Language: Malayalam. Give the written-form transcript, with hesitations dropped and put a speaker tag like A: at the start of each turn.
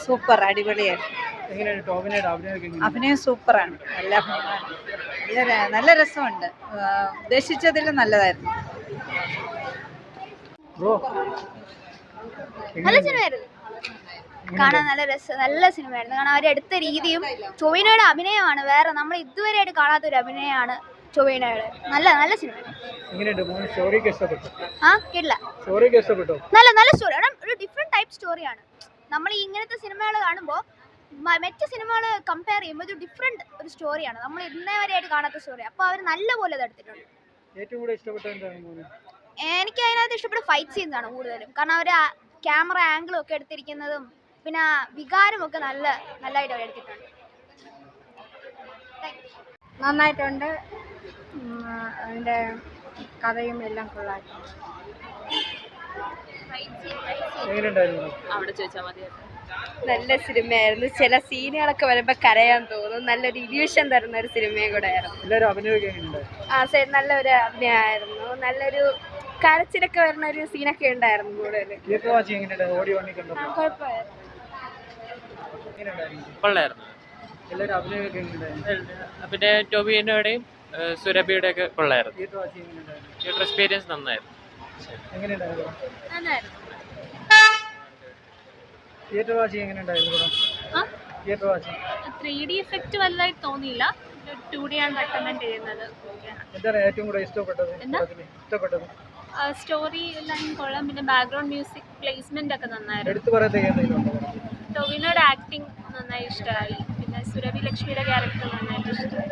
A: സൂപ്പർ, അടിപൊളിയായിരുന്നു. അഭിനയം സൂപ്പറാണ്. നല്ല അഭിനയമാണ്. നല്ല രസമുണ്ട്. ഉദ്ദേശിച്ചതിലും നല്ലതായിരുന്നു.
B: നല്ല സിനിമയായിരുന്നു, കാണാൻ നല്ല നല്ല സിനിമയായിരുന്നു. കാരണം അവരെടുത്ത രീതിയും ടൊവിനോയുടെ അഭിനയമാണ് വേറെ, നമ്മൾ ഇതുവരെയായിട്ട് കാണാത്തൊരു അഭിനയമാണ് ടൊവിനോയുടെ. നല്ല നല്ല സിനിമ. കേട്ടില്ല. നല്ല നല്ല സ്റ്റോറി, ഒരു ഡിഫറെന്റ് ടൈപ്പ് സ്റ്റോറിയാണ്. നമ്മൾ ഇങ്ങനത്തെ സിനിമകൾ കാണുമ്പോൾ മറ്റ് സിനിമകൾ കമ്പയർ ചെയ്യുമ്പോൾ ഇത് ഡിഫറെന്റ് ഒരു സ്റ്റോറിയാണ്, നമ്മൾ ഇന്നേ വരെയായിട്ട് കാണാത്ത സ്റ്റോറി. അപ്പോൾ അവർ നല്ല പോലെ അത് എടുത്തിട്ടുണ്ട്. എനിക്ക് അതിനകത്ത് ഇഷ്ടപ്പെട്ട ഫൈറ്റ് സീൻസ് ആണ് കൂടുതലും. കാരണം അവർ ക്യാമറ ആംഗിളും ഒക്കെ എടുത്തിരിക്കുന്നതും പിന്നെ വികാരമൊക്കെ നല്ലതായിട്ട് അവർ എടുത്തിട്ടുണ്ട്.
A: നന്നായിട്ടുണ്ട്. അതിൻ്റെ കഥയും എല്ലാം കൊള്ളായിട്ടുണ്ട്.
C: നല്ല സിനിമയായിരുന്നു. ചില സീനുകളൊക്കെ വരുമ്പോൾ കരയാൻ തോന്നും. നല്ലൊരു ഇല്യൂഷൻ തരുന്ന ഒരു സിനിമയും കൂടെ ആയിരുന്നു. നല്ലൊരു അഭിനയമായിരുന്നു. നല്ലൊരു കരച്ചിലൊക്കെ വരുന്ന ഒരു സീനൊക്കെ ഉണ്ടായിരുന്നു കൂടുതൽ.
D: പിന്നെ ടൊവിനോയുടെയും സുരഭിയുടെ ഒക്കെ കൊള്ളായിരുന്നു. തിയേറ്റർ എക്സ്പീരിയൻസ് നന്നായിരുന്നു.
E: തിയേറ്റർ വാച്ചിങ് എങ്ങനെയുണ്ടായിരുന്നു?
F: 3D എഫക്റ്റ് വലുതായിട്ട് തോന്നിയില്ല. 2D ആണ് റെക്കമെൻഡ് ചെയ്യുന്നത്.
E: എന്താണ് ഏറ്റവും കൂടുതൽ ഇഷ്ടപ്പെട്ടത്?
F: സ്റ്റോറി എല്ലാം കൊള്ളാം. പിന്നെ ബാക്ക്ഗ്രൗണ്ട് മ്യൂസിക് പ്ലേസ്മെന്റ് ഒക്കെ നന്നായിരുന്നു.
E: എടുത്തു പറയുന്നത്
F: ടൊവിനോയുടെ ആക്ടിങ് നന്നായി ഇഷ്ടമായി. പിന്നെ സുരഭി ലക്ഷ്മിയുടെ ക്യാരക്ടർ നന്നായിട്ട് ഇഷ്ടമായി.